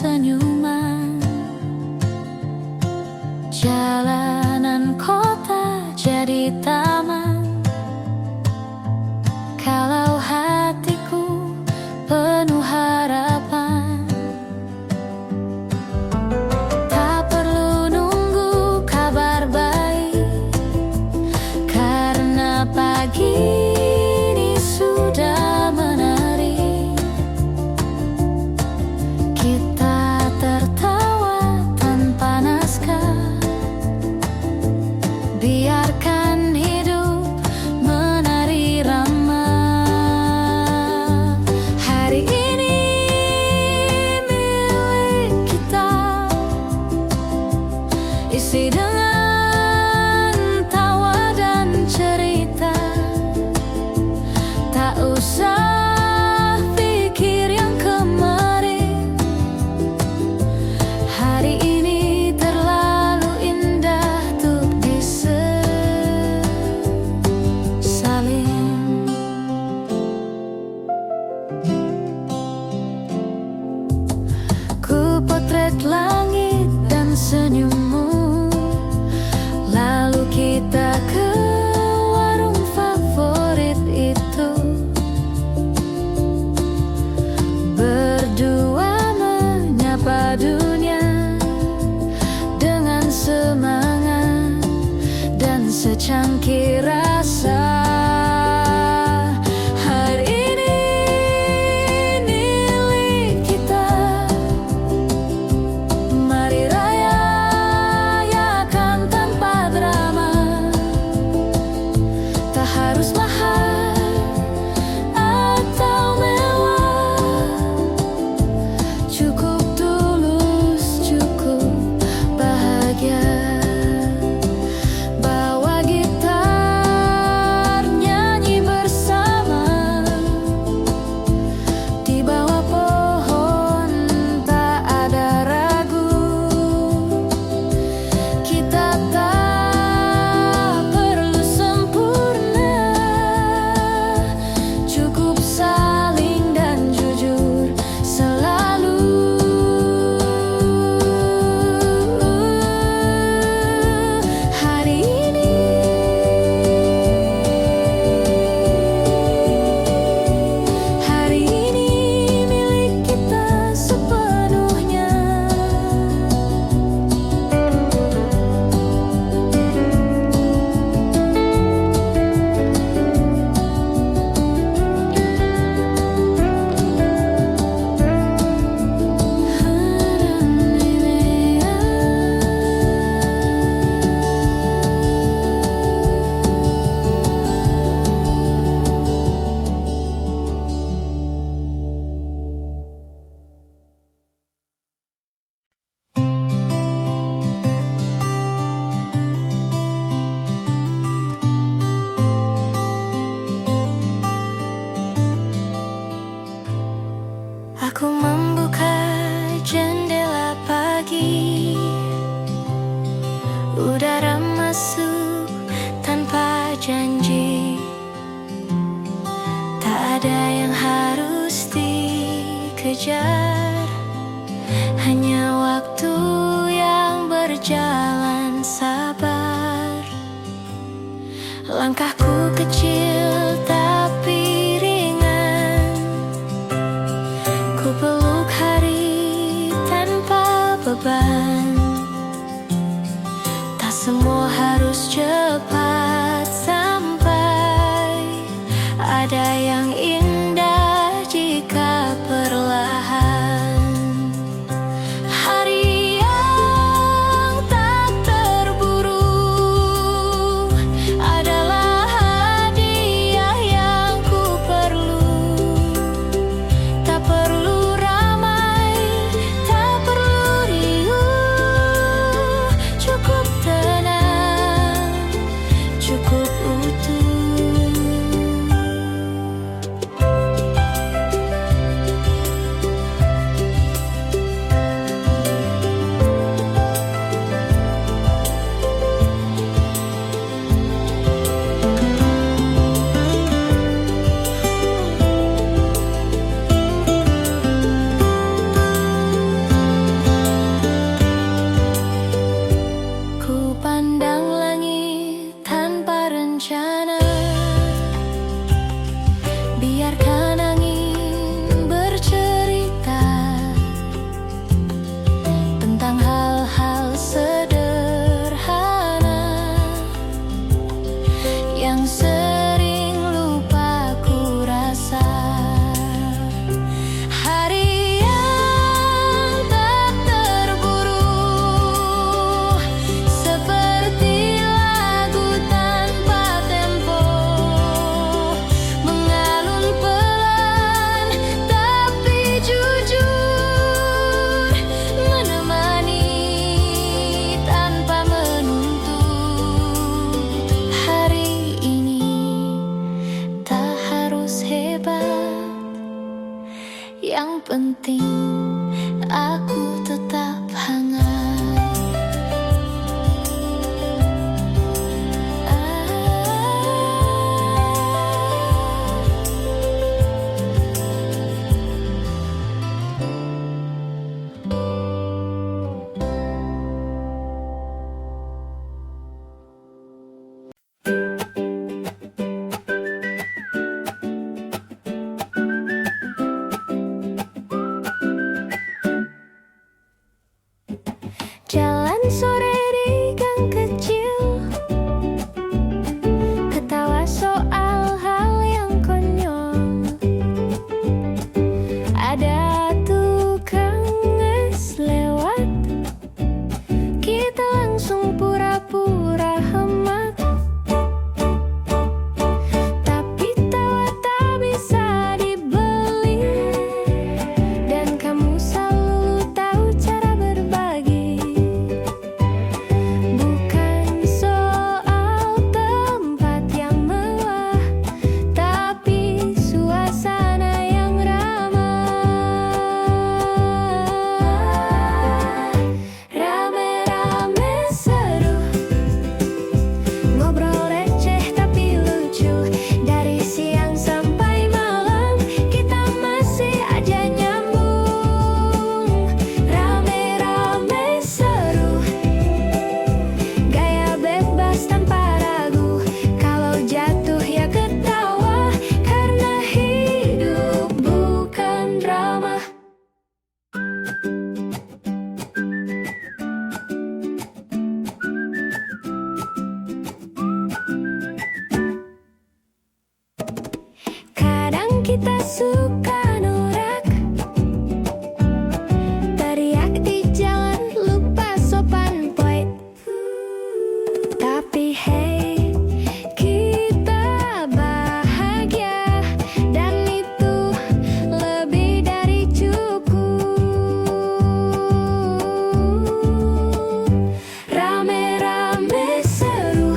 senyuman. Jalanan kota jadi taman kalau hatiku penuh harapan. Tak perlu nunggu kabar baik, karena pagi ini sudah menari. Kita tertawa tanpa naskah, biarkan hidup menari ramah. Hari ini milik kita, isi dengan tawa dan cerita. Tak usah pikir yang kemarin, hari ini terlalu indah untuk disesalin. Ku potret langit dan senyummu, lalu kita ke warung favorit itu. Berdua menyapa dunia dengan semangat dan secangkir rasa. Hari ini milik kita, aku tetap hangat. Jalan sore di gang kecil, ketawa soal hal yang konyol. Ada tukang es lewat, kita langsung pura-pura hemat. Tapi tawa tak bisa dibeli, dan kamu selalu tahu cara berbagi. Bukan soal tempat yang mewah, tapi suasana yang ramah. Rame-rame seru, ngobrol receh tapi lucu. Dari siang sampai malam, kita masih aja nyambung. Rame-rame seru, gaya bebas tanpa ragu. Kalau jatuh ya ketawa, karena hidup bukan drama. Kadang kita suka norak, teriak di jalan, lupa sopan poin. Tapi hey, kita bahagia, dan itu lebih dari cukup. Rame-rame seru,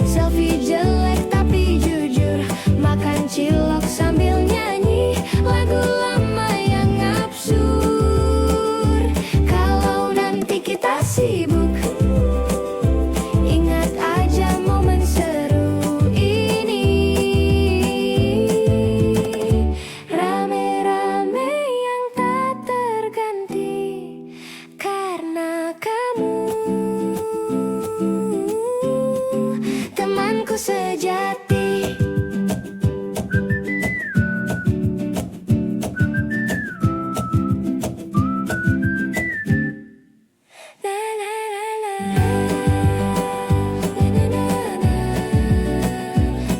selfie jelek tapi jujur, makan cilok sambil nyanyi lagu lama yang absurd. Kalau nanti kita sibuk, ingat aja momen seru ini. Rame-rame yang tak terganti, karena kamu temanku sejati. Na na na na. Na na na na.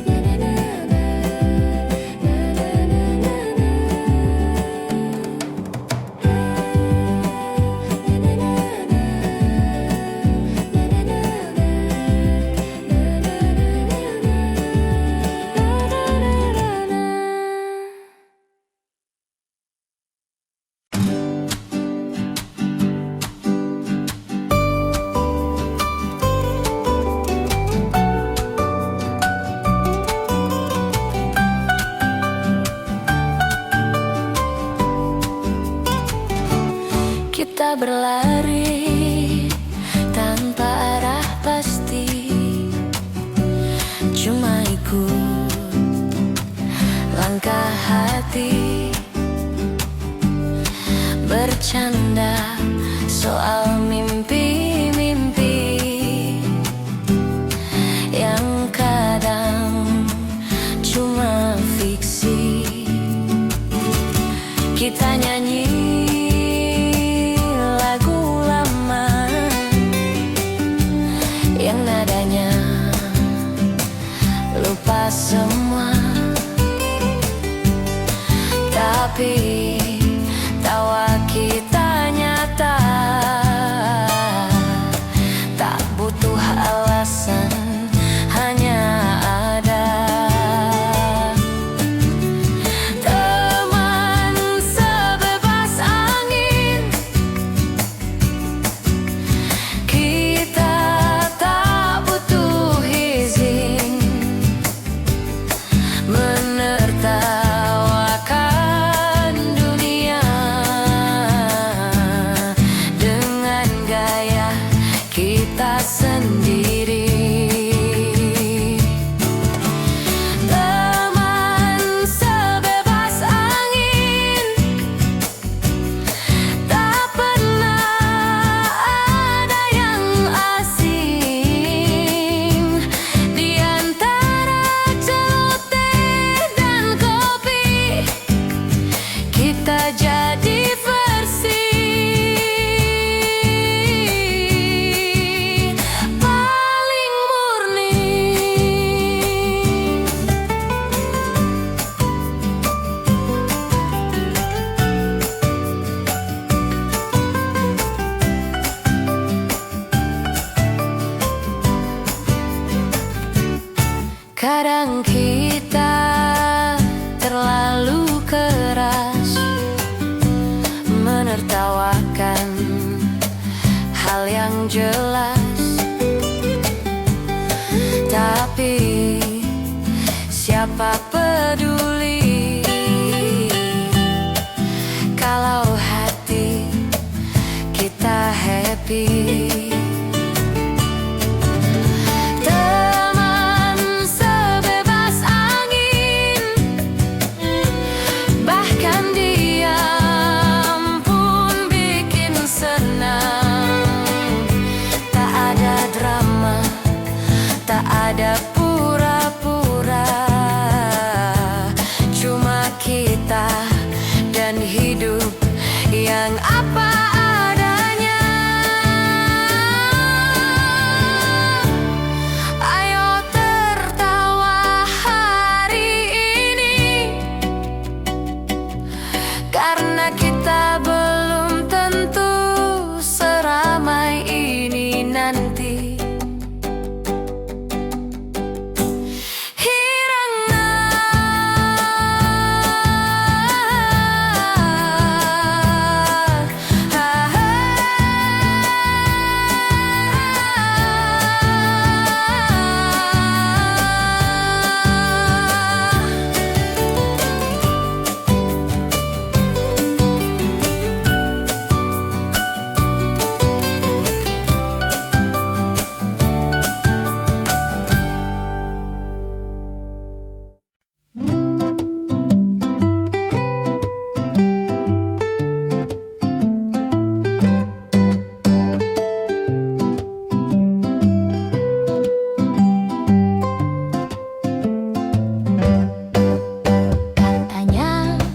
Na na na na. Na na na na na. Na na na na. Na na na na. Na na na na. Kita berlari tanpa arah pasti, cuma ikut langkah hati. Bercanda soal mimpi-mimpi yang kadang cuma fiksi. Kita nyanyi lagu lama yang nadanya lupa semua, tapi tawa kita nyata, tak butuh alasan, hanya ada. Teman sebebas angin, kita tak butuh izin menertawakan dunia. menertawakan hal yang jelas. Tapi siapa peduli kalau hati kita happy. Teman sebebas angin, bahkan diam pun bikin senang. Tak ada drama, tak ada pura-pura, cuma kita dan hidup yang apa adanya. Ayo tertawa hari ini, karena kita belum tentu seramai ini nanti.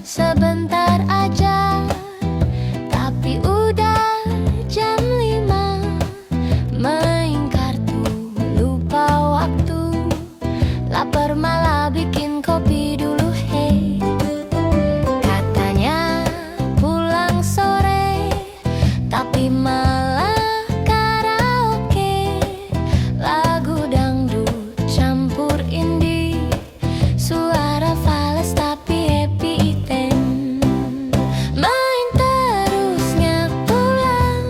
Sebentar aja, tapi udah jam 5. Main kartu, lupa waktu. Lapar malah bikin kopi dulu, hey. Katanya pulang sore, tapi malah karaoke. Lagu dangdut campur indie, suara fals tapi happy. Main terusnya pulang,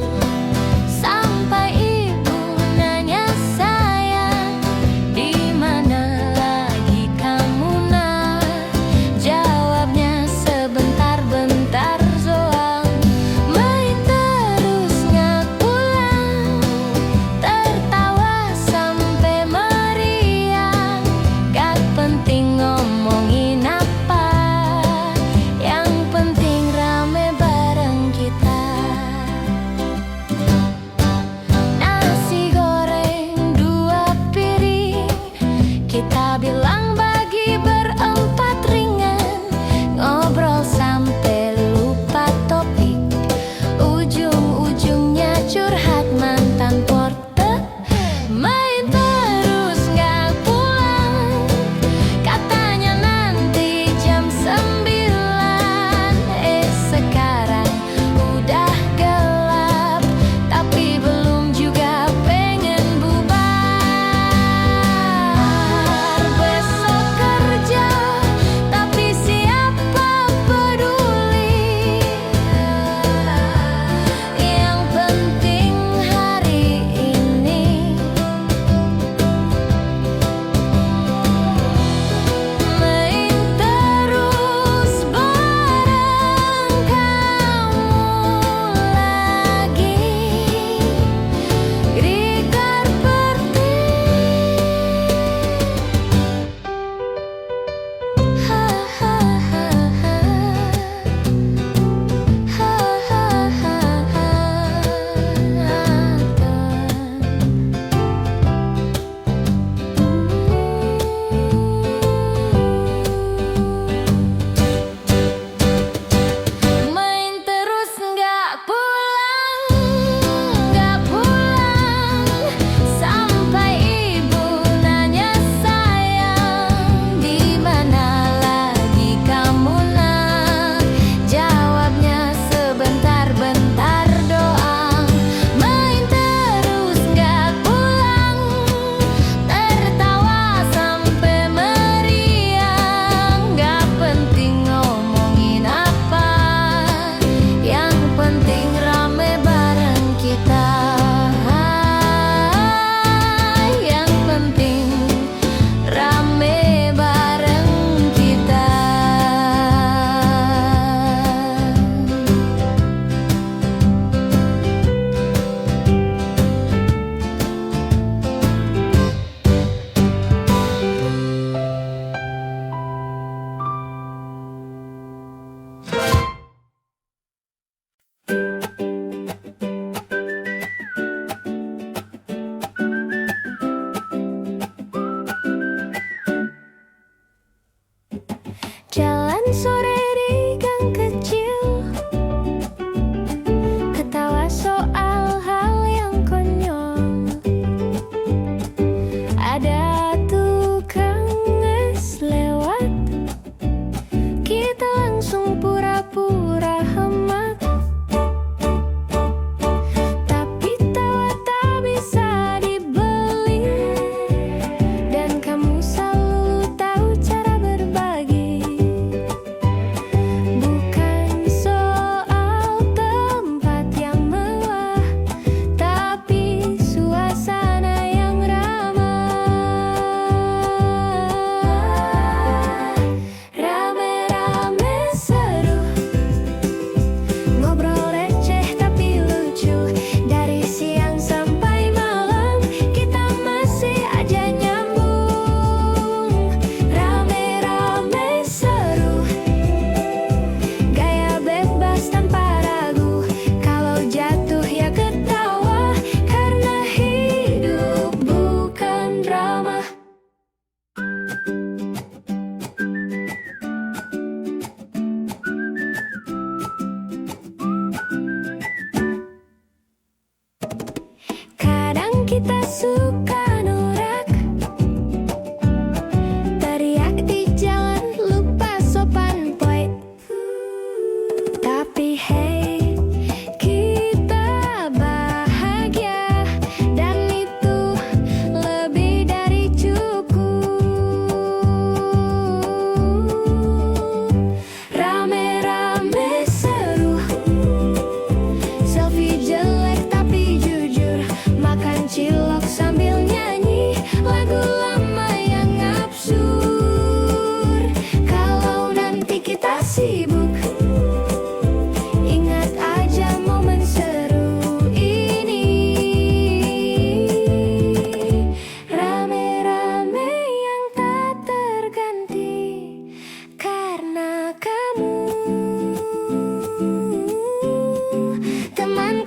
sampai ibu nanya sayang, di mana lagi kamu nak? Jawabnya sebentar-bentar doang. Main terusnya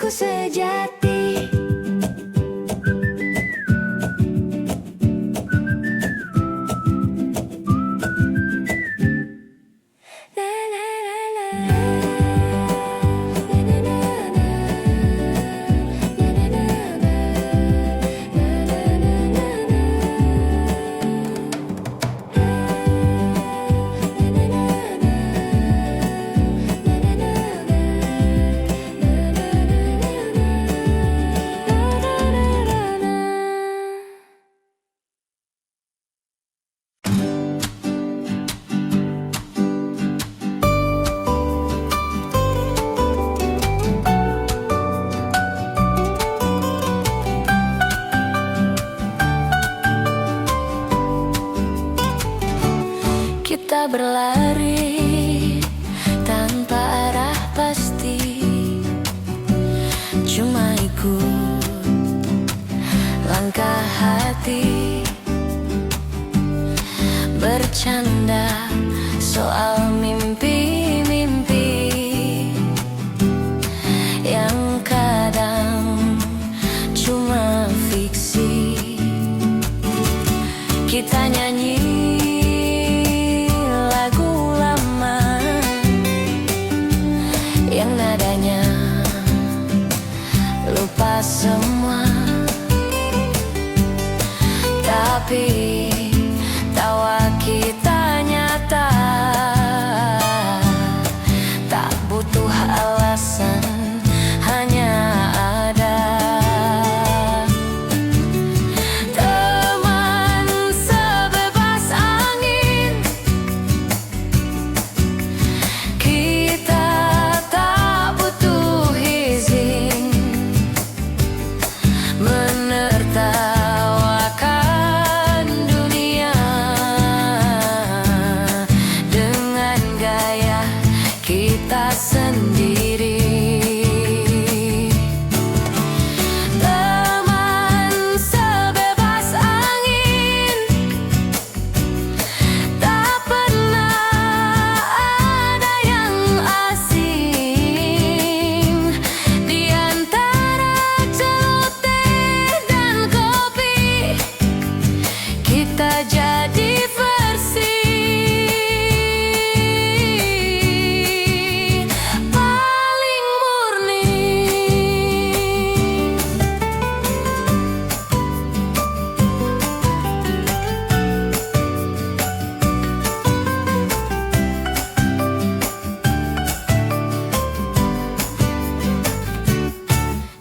temanku sejati. Kita berlari tanpa arah pasti, cuma ikut langkah hati, bercanda soal mimpi-mimpi yang kadang cuma fiksi. Kita nyanyi lagu lama yang nadanya lupa semua, tapi tawa kita nyata, tak butuh alasan, hanya ada. Teman sebebas angin, kita tak butuh izin menertawakan dunia dengan gaya kita sendiri. Teman sebebas angin, tak pernah ada yang asing. Di antara celoteh dan kopi, kita jadi versi paling murni.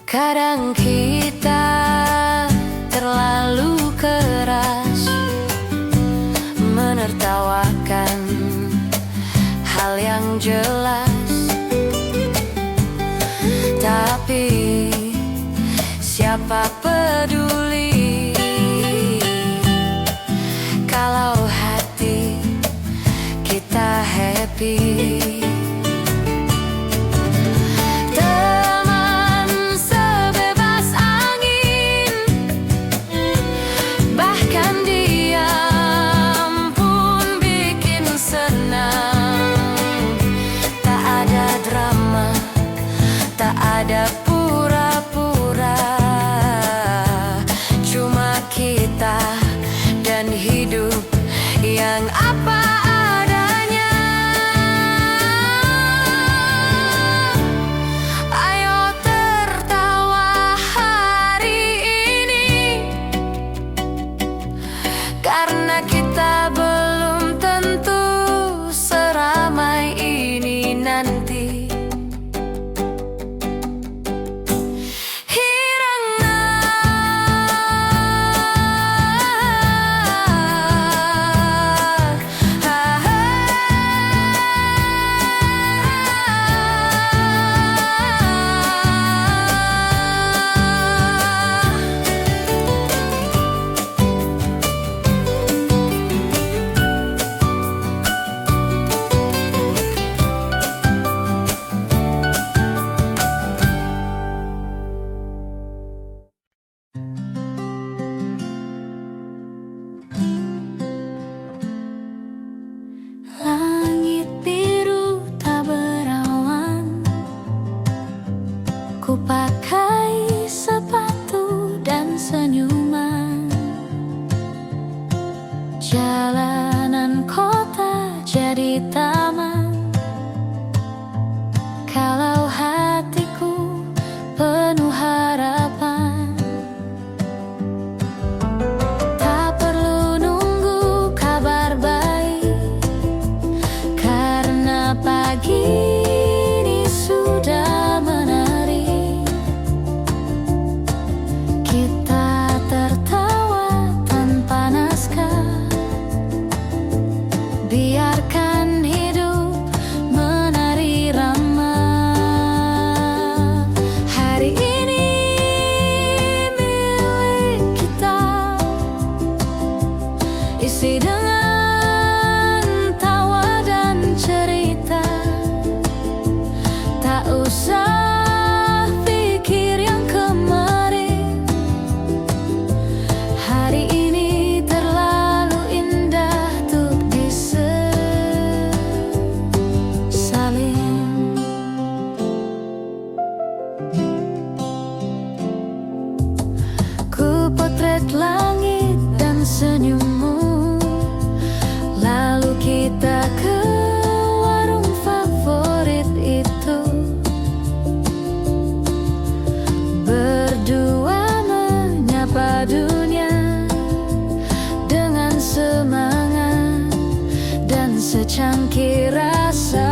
Kadang kita terlalu keras menertawakan hal yang jelas, tapi siapa peduli kalau hati kita happy. Teman sebebas angin, bahkan diam pun bikin senang. Tak ada drama, tak ada pura-pura, cuma kita dan hidup yang apa adanya. Ayo tertawa hari ini, karena kita belum tentu seramai ini nanti. secangkir rasa.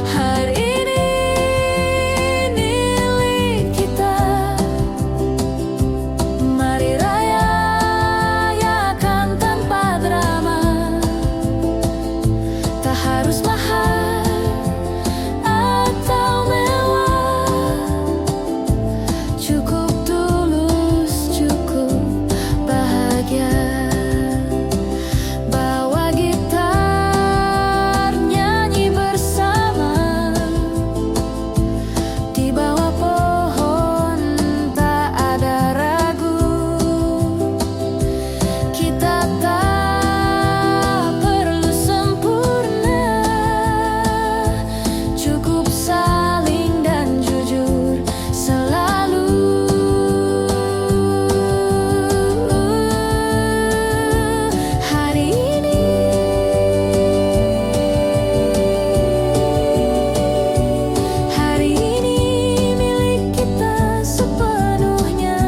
Hari ini milik kita, mari rayakan tanpa drama. Tak harus mahal atau mewah, cukup tulus, cukup bahagia. Bawa gitar, nyanyi bersama, di bawah pohon tak ada ragu. Kita tak perlu sempurna, cukup saling dan jujur selalu. Hari ini milik kita sepenuhnya.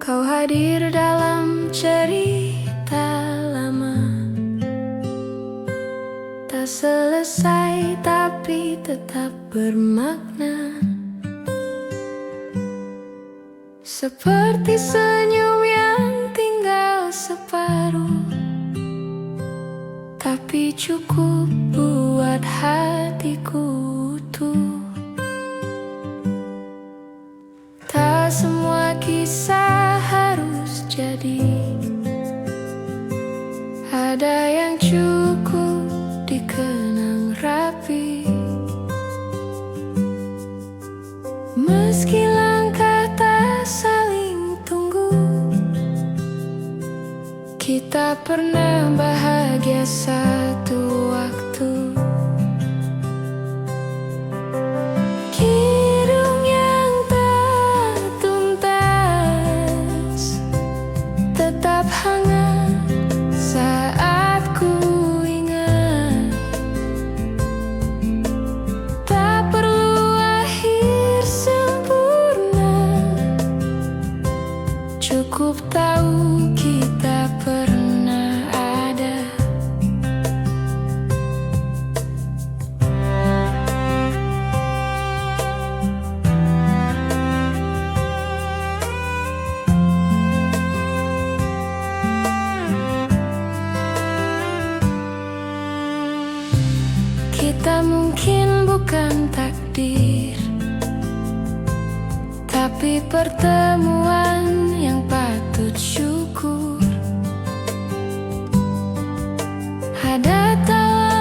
Kau hadir dalam cerita lama, tak selesai tapi tetap bermakna. Seperti senyum yang tinggal separuh, tapi cukup buat hatiku utuh. Tak semua kisah harus jadi, ada yang cukup dikenang rapi. Meski langkah tak saling tunggu, kita pernah bahagia satu waktu. Kidung yang tak tuntas tetap hangat saat ku ingat. Tak perlu akhir sempurna, cukup tahu kita pernah ada. Kita mungkin bukan takdir, tapi pertemuan yang patut syukur. Ada tawa,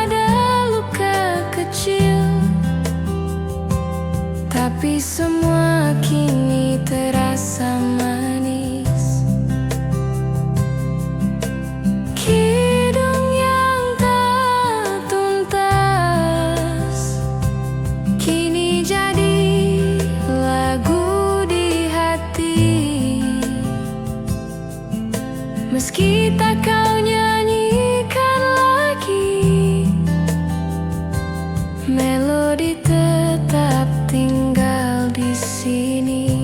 ada luka kecil, tapi semua kini terasa manis. Kidung yang tak tuntas kini jadi lagu di hati. Meski tak kau nyanyikan lagi, melodi tetap tinggal di sini.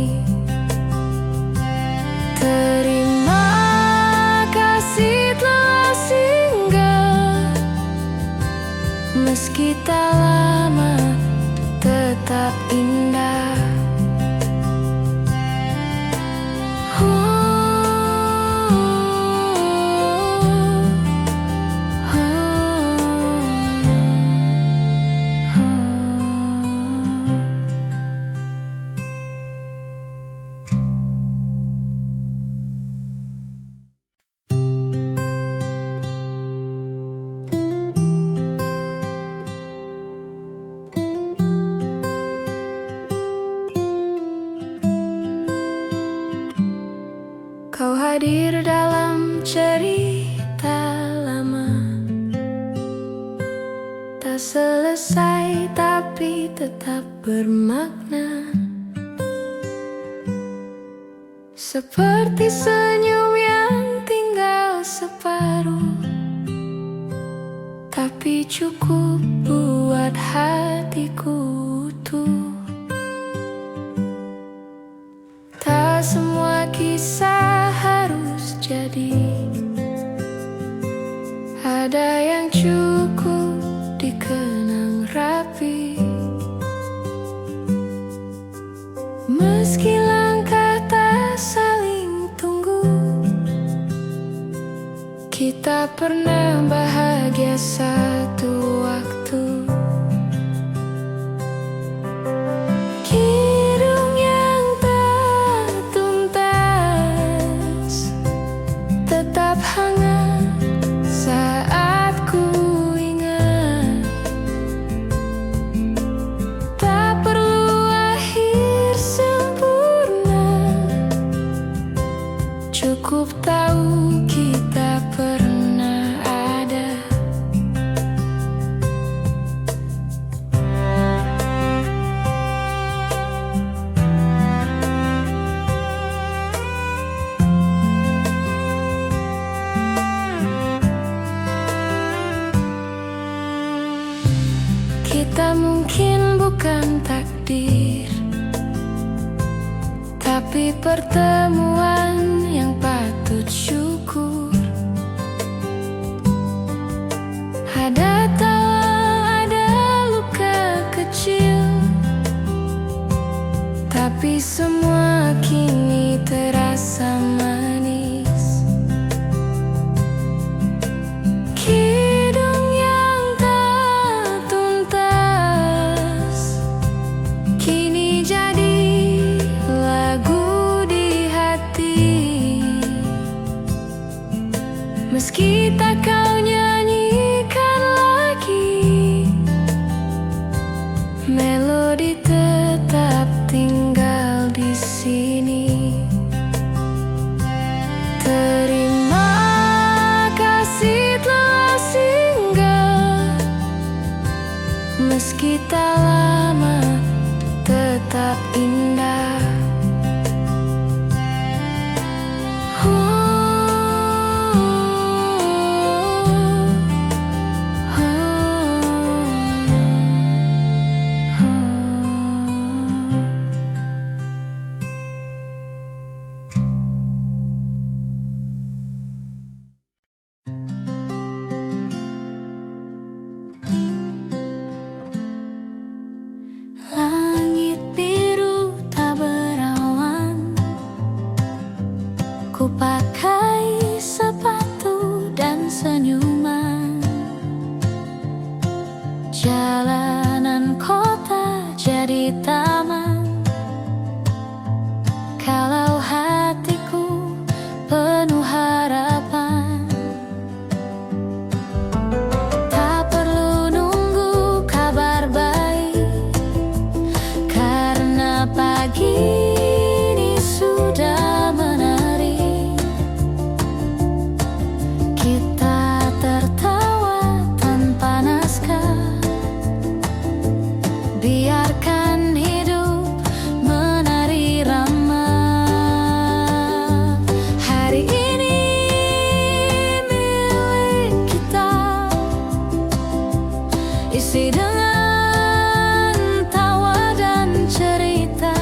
hadir dalam cerita lama, tak selesai tapi tetap bermakna. Seperti senyum yang tinggal separuh, tapi cukup buat hatiku utuh. Tak semua kisah harus jadi, ada yang cukup dikenang rapi. Meski langkah tak saling tunggu, kita pernah bahagia satu waktu. Kidung yang tak tuntas tetap hangat saat ku ingat. Tak perlu akhir sempurna, cukup tahu kita pernah ada. Kita mungkin bukan takdir, tapi pertemuan yang patut syukur. Ada tawa, ada luka kecil, tapi semua kini terasa manis. Kidung yang tak tuntas kini jadi lagu di hati. Meski tak kau nyanyikan lagi, melodi tetap tinggal di sini. Terima kasih telah singgah, meski tak lama tetap indah. Langit biru tak berawan, ku pakai sepatu dan senyuman. Jalanan kota jadi taman, kalau hatiku penuh harapan. Tak perlu nunggu kabar baik, karena pagi ini sudah menarik. Kita tertawa tanpa naskah, biarkan hidup menari ramah. Hari ini milik kita, isi dengan tawa dan cerita.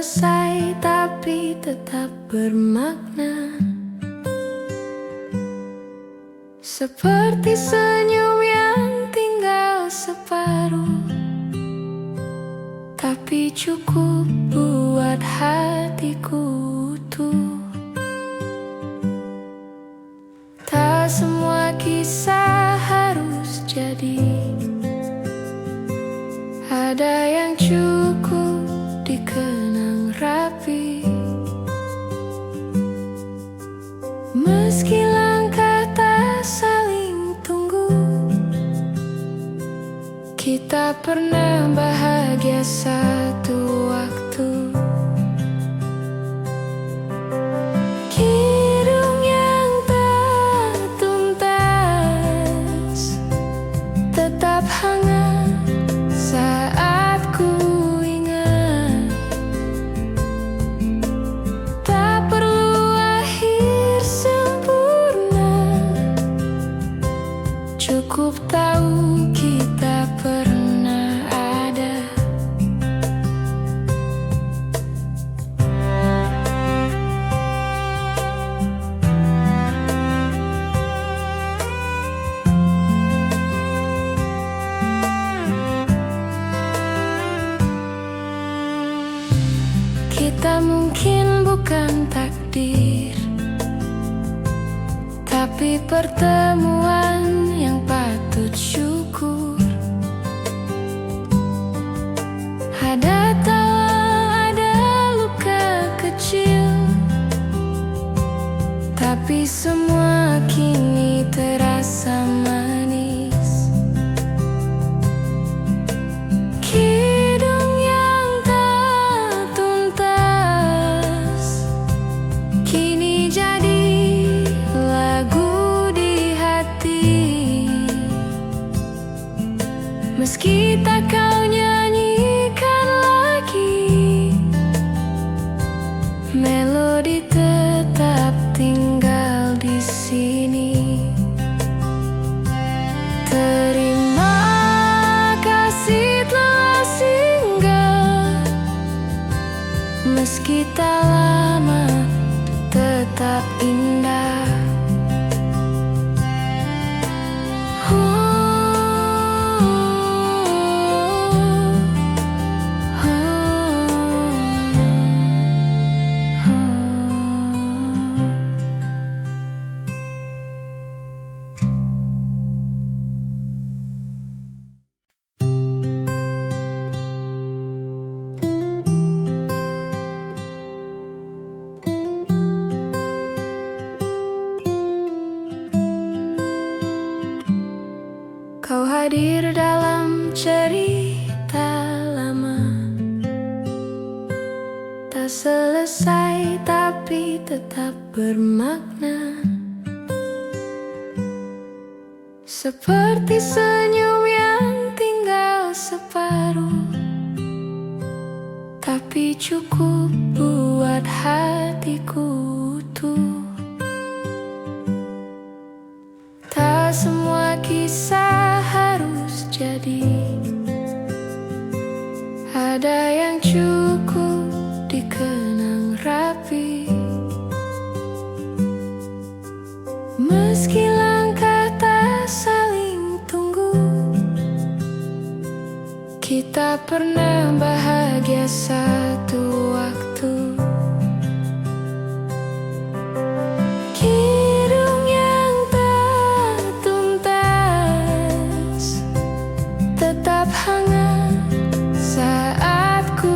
selesai tapi tetap bermakna, seperti senyum yang tinggal separuh, tapi cukup buat hatiku utuh. Tak semua kisah harus jadi, ada yang cukup dikenang rapi. Meski langkah tak saling tunggu, kita pernah bahagia satu waktu. Kidung yang tak tuntas tetap hangat saat ku ingat. Tak perlu akhir sempurna, cukup tahu kita pernah ada. Kita mungkin bukan takdir, tapi pertemuan yang patut syukur. Ada tawa, ada luka kecil, tapi semua kini terasa manis. Kidung yang tak tuntas kini jadi lagu di hati. Meski tak kau nyanyikan lagi, melodi tetap tinggal di sini. Terima kasih telah singgah, meski tak lama tetap indah. Kau hadir dalam cerita lama, tak selesai tapi tetap bermakna, seperti senyum yang tinggal separuh, tapi cukup buat hatiku utuh. Tak semua kisah harus jadi, ada yang cukup dikenang rapi. Meski langkah tak saling tunggu, kita pernah bahagia satu waktu. Kidung yang tak tuntas tetap hangat saat ku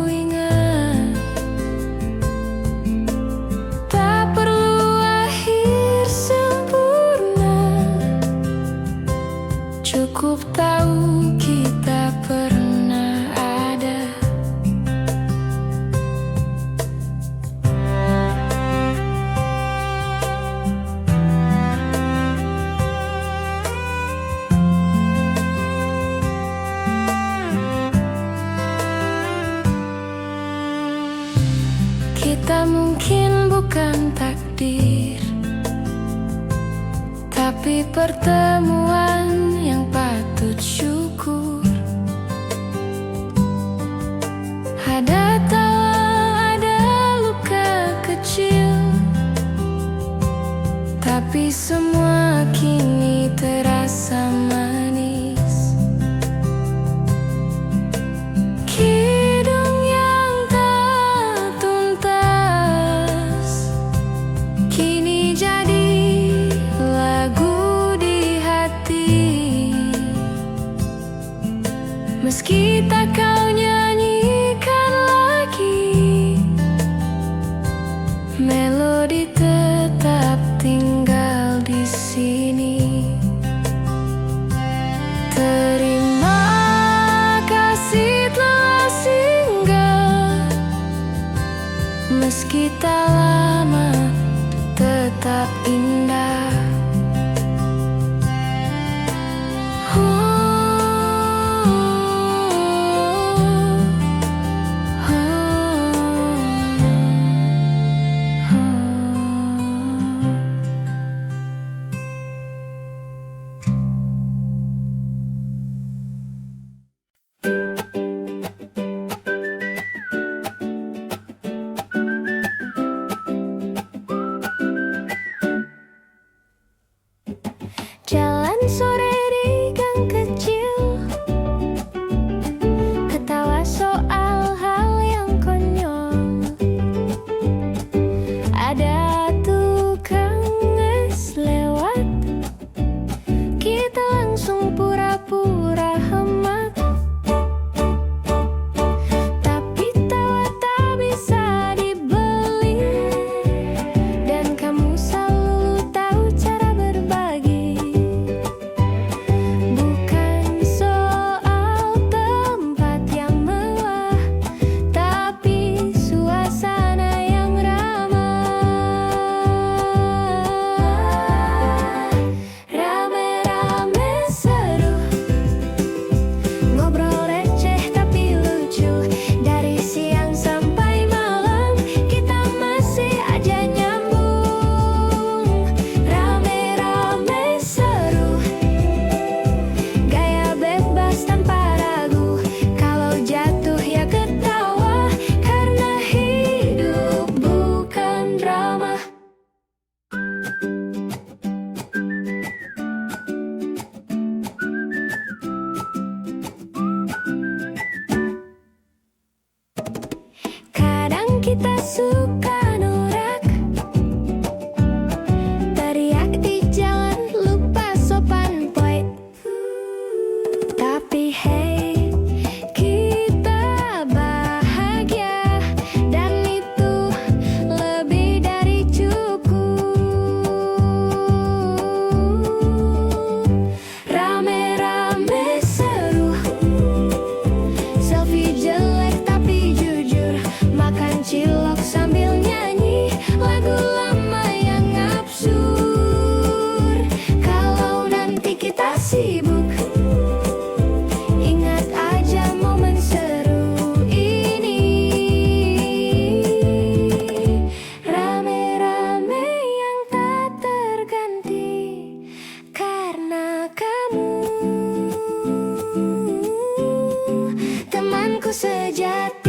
ingat. Tak perlu akhir sempurna, cukup tahu kita pernah ada. Kita mungkin bukan takdir, tapi pertemuan yang patut syukur. Ada tawa, Meski tak kau nyanyikan lagi, melodi tetap tinggal di sini. Terima kasih telah singgah, meski tak lama tetap indah. Jalan sore di gang kecil, ketawa soal hal yang konyol. Ada tukang es lewat, kita langsung pura-pura hemat. Tapi tawa tak bisa dibeli, dan kamu selalu tahu cara berbagi. Kita suka norak, teriak di jalan, lupa sopan poin. Tapi hey, kita bahagia, dan itu lebih dari cukup. Rame-rame seru, selfie jelek tapi jujur, makan cilok sambil nyanyi lagu lama yang absurd. Kalau nanti kita sibuk, ingat aja momen seru ini. Rame-rame yang tak terganti karena kamu, temanku sejati.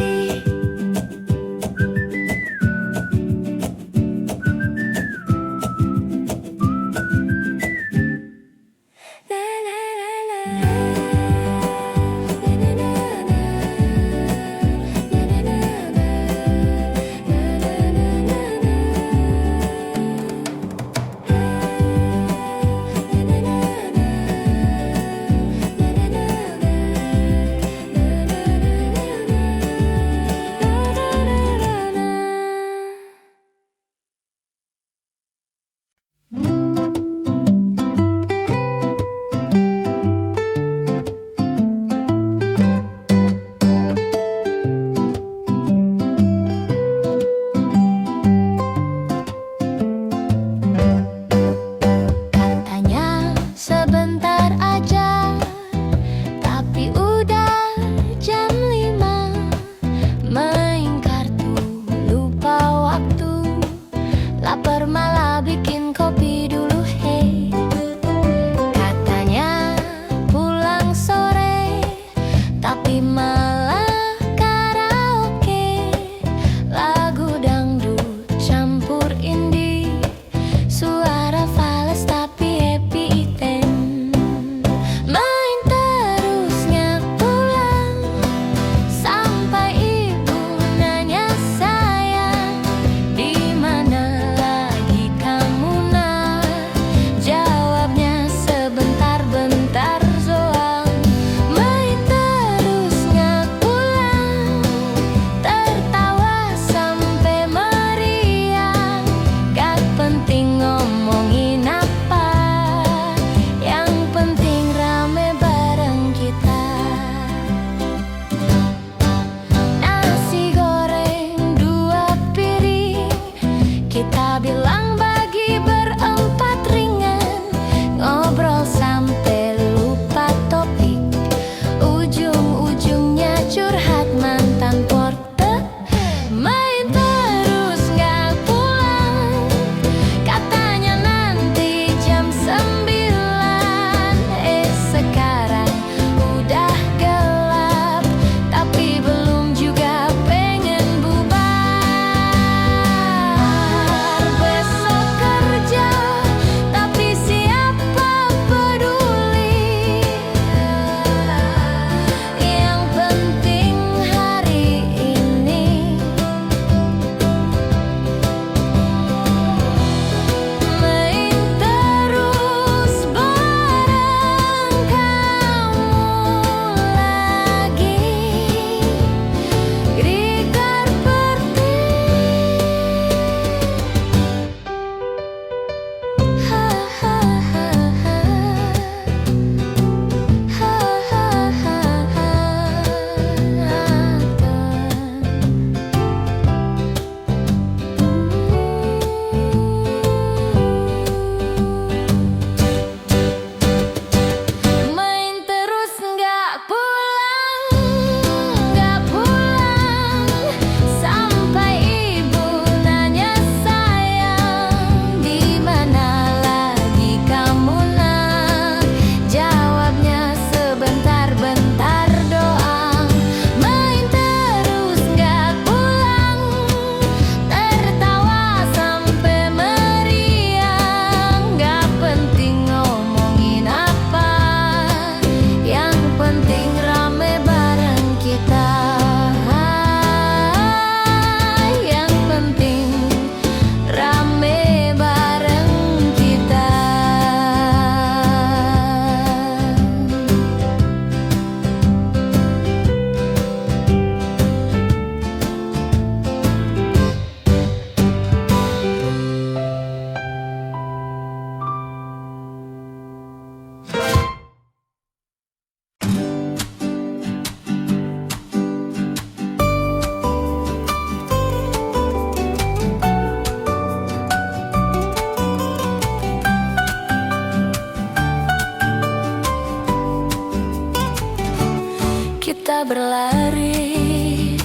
Kita berlari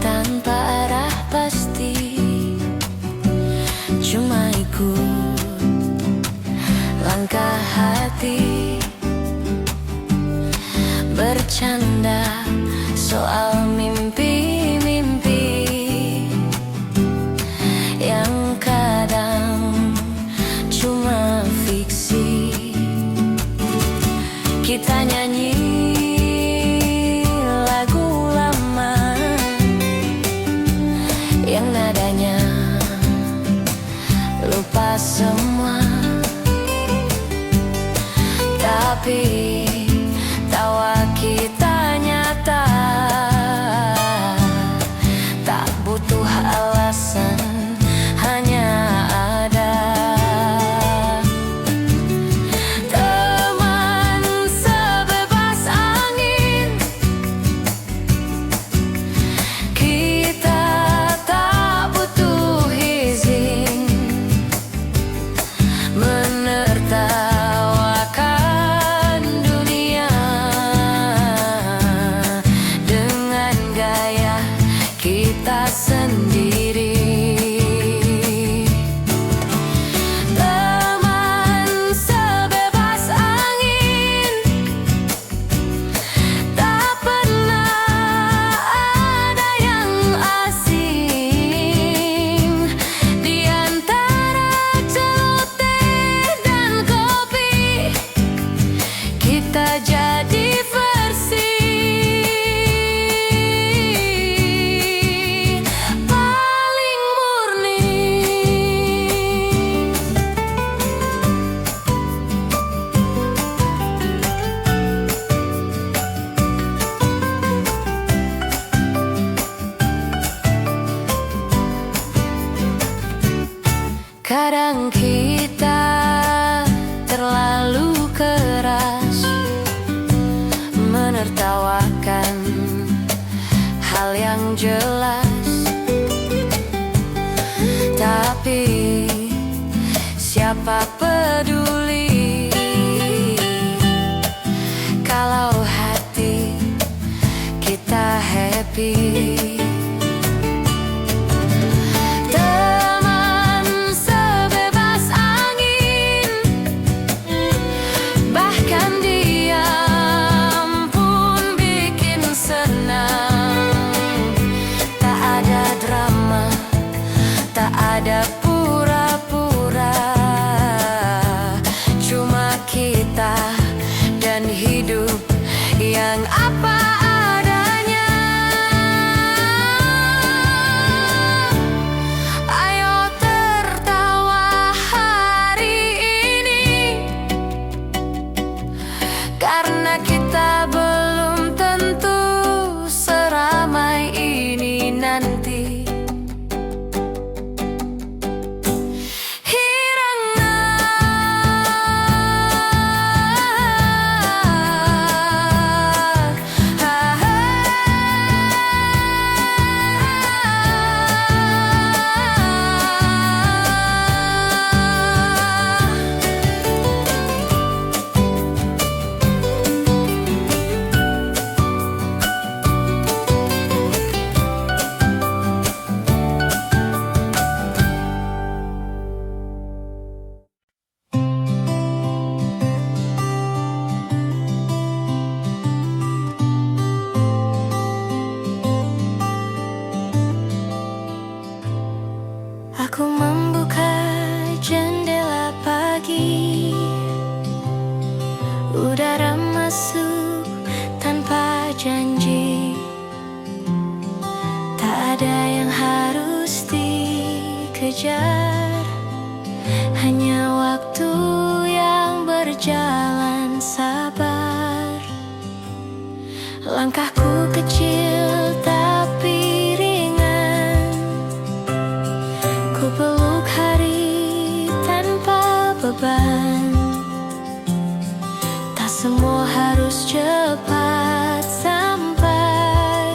tanpa arah pasti, cuma ikut langkah hati, bercanda soal mimpi-mimpi yang kadang cuma fiksi. Kita nyanyi lagu lama yang nadanya lupa semua, tapi tawa kita nyata, tak butuh alasan, hanya ada. Teman sebebas angin, kita tak butuh izin menertawakan dunia dengan gaya kita sendiri. Teman sebebas angin, tak pernah ada yang asing. Di antara celoteh dan kopi, kita jadi versi paling murni. Kadang kita terlalu keras menertawakan hal yang jelas, tapi siapa peduli kalau hati kita happy. Teman sebebas angin, bahkan diam pun bikin senang. Tak ada drama, tak ada pura-pura, cuma kita dan hidup yang apa adanya. Ayo tertawa hari ini, karena kita belum tentu seramai ini nanti. Aku membuka jendela pagi, udara masuk tanpa janji. Tak ada yang harus dikejar, hanya waktu yang berjalan sabar. Langkahku kecil tapi ringan, ku peluk hari tanpa beban. Tak semua harus cepat sampai,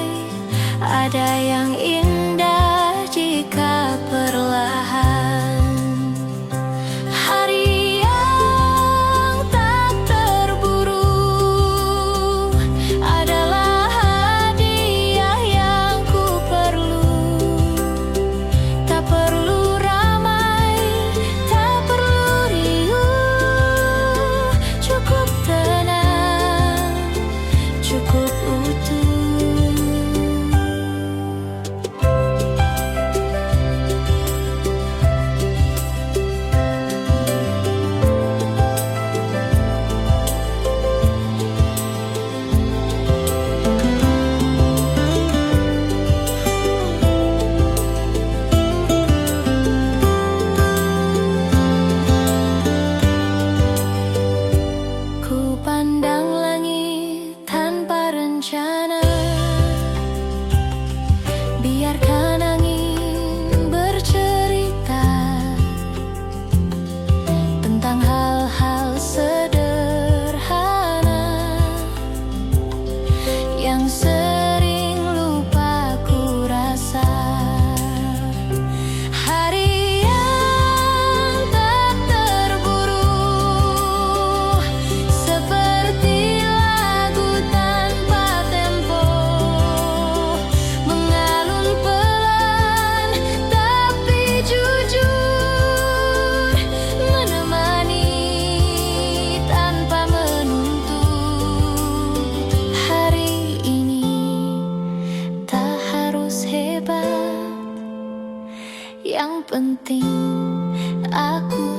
ada yang indah jika perlahan. Hari yang tak terburu adalah Biarkan angin bercerita tentang hal-hal sederhana yang sering lupa ku rasa. Hari yang tak terburu, seperti lagu tanpa tempo, mengalun pelan tapi jujur, menemani tanpa menuntut. Hari ini tak harus hebat, yang penting aku